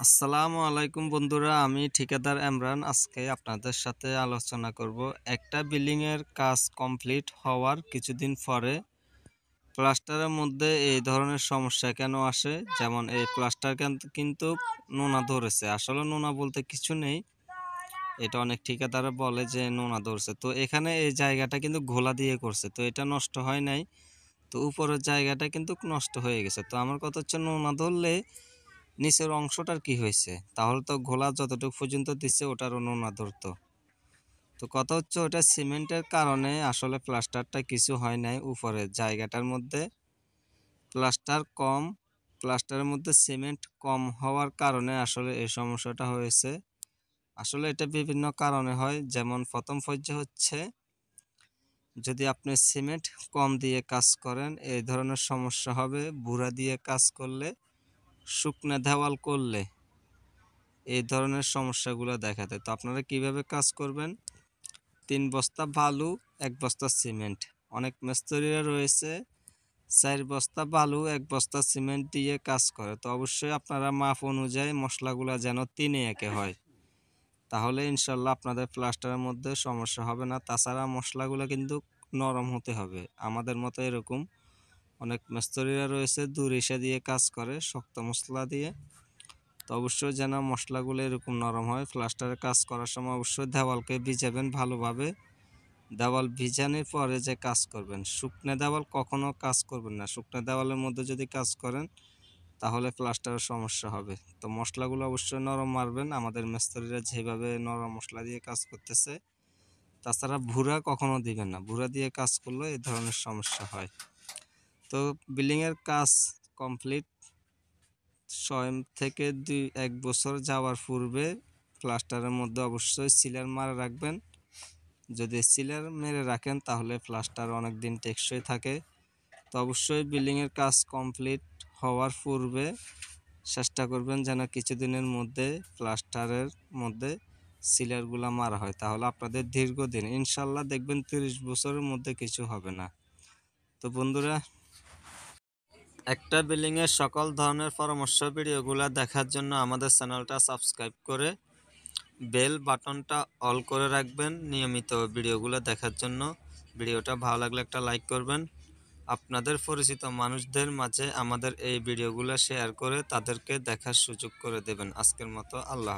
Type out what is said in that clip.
আসসালামু আলাইকুম বন্ধুরা, আমি ঠিকাদার এমরান। আজকে আপনাদের সাথে আলোচনা করব একটা বিল্ডিং এর কাজ কমপ্লিট হওয়ার কিছুদিন পরে প্লাস্টারের মধ্যে এই ধরনের সমস্যা কেন আসে। যেমন এই প্লাস্টার কিন্তু নোনা ধরেছে, আসলে নোনা বলতে কিছু নেই, এটা অনেক ঠিকাদার বলে যে নোনা ধরছে। তো এখানে এই জায়গাটা কিন্তু ঘোলা দিয়ে করছে, তো এটা নষ্ট হয় নাই, তো উপরের জায়গাটা কিন্তু নষ্ট হয়ে গেছে। তো আমার কথা হচ্ছে নোনা ধরলে নিচের অংশটার কি হয়েছে, তাহলে তো ঘোলা যতটুকু পর্যন্ত দিচ্ছে ওটারও নোনা ধরতো। তো কথা হচ্ছে ওটা সিমেন্টের কারণে আসলে প্লাস্টারটা কিছু হয় নাই, উপরের জায়গাটার মধ্যে প্লাস্টার কম, প্লাস্টারের মধ্যে সিমেন্ট কম হওয়ার কারণে আসলে এই সমস্যাটা হয়েছে। আসলে এটা বিভিন্ন কারণে হয়, যেমন প্রথম পর্যায়ে হচ্ছে যদি আপনি সিমেন্ট কম দিয়ে কাজ করেন এই ধরনের সমস্যা হবে। বুড়া দিয়ে কাজ করলে, শুকনা দেওয়াল করলে এই ধরনের সমস্যাগুলো দেখা দেয়। তো আপনারা কিভাবে কাজ করবেন? 3 বস্তা বালু, 1 বস্তা সিমেন্ট। অনেক মিস্ত্রিরা রয়েছে 4 বস্তা বালু 1 বস্তা সিমেন্ট দিয়ে কাজ করে। তো অবশ্যই আপনারা মাপ অনুযায়ী মশলাগুলা যেন 3-1 হয়, তাহলে ইনশাল্লাহ আপনাদের প্লাস্টারের মধ্যে সমস্যা হবে না। তাছাড়া মশলাগুলো কিন্তু নরম হতে হবে, আমাদের মতো এরকম অনেক মিস্ত্রিরা রয়েছে দুরিশা দিয়ে কাজ করে, শক্ত মশলা দিয়ে। তো অবশ্যই যেন মশলাগুলো এরকম নরম হয়। প্লাস্টারের কাজ করার সময় অবশ্যই দেওয়ালকে ভিজাবেন ভালোভাবে। দেওয়াল ভিজানোর পরে যে কাজ করবেন, শুকনো দেওয়াল কখনো কাজ করবেন না। শুকনো দেওয়ালের মধ্যে যদি কাজ করেন তাহলে প্লাস্টারের সমস্যা হবে। তো মশলাগুলো অবশ্যই নরম মারবেন, আমাদের মিস্ত্রিরা যেভাবে নরম মশলা দিয়ে কাজ করতেছে। তাছাড়া ভুরা কখনো দিবেন না, ভুরা দিয়ে কাজ করলে এই ধরনের সমস্যা হয়। তো বিল্ডিংয়ের কাজ কমপ্লিট 6 থেকে 1 বছর যাওয়ার পূর্বে প্লাস্টারের মধ্যে অবশ্যই সিলার মারা রাখবেন। যদি সিলার মেরে রাখেন তাহলে প্লাস্টার অনেক দিন টেকসই থাকে। তো অবশ্যই বিল্ডিংয়ের কাজ কমপ্লিট হওয়ার পূর্বে চেষ্টা করবেন যেন কিছুদিনের মধ্যে প্লাস্টারের মধ্যে সিলারগুলো মারা হয়, তাহলে আপনাদের দীর্ঘদিন ইনশাল্লাহ দেখবেন 30 বছরের মধ্যে কিছু হবে না। তো বন্ধুরা, একটা বিল্ডিংয়ের সকল ধরনের পরামর্শ ভিডিওগুলো দেখার জন্য আমাদের চ্যানেলটা সাবস্ক্রাইব করে বেল বাটনটা অল করে রাখবেন নিয়মিত ভিডিওগুলো দেখার জন্য। ভিডিওটা ভালো লাগলে একটা লাইক করবেন। আপনাদের পরিচিত মানুষদের মাঝে আমাদের এই ভিডিওগুলো শেয়ার করে তাদেরকে দেখার সুযোগ করে দেবেন। আজকের মতো আল্লাহ।